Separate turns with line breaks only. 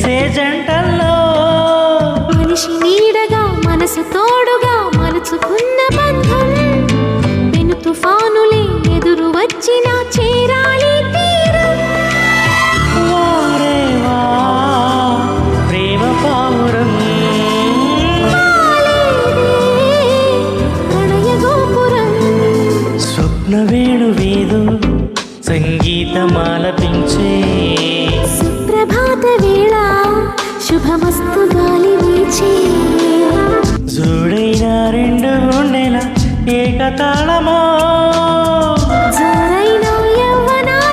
మెరిసే జంటల్లో
మనిషి నీడగా మనసు తోడుగా మలుచుకున్న బంధం పెను తుఫానులే ఎదురు వచ్చినా చేరాలి తీరం.
వారేవా ప్రేమ పావురం
ప్రణయ గోపురం
స్వప్న వేణువేదో సంగీతమాలపించే
సుప్రభాత వేళ శుభమస్తు గాలి వీచే
జోడైన రెండు గుండెల ఏకతాళమో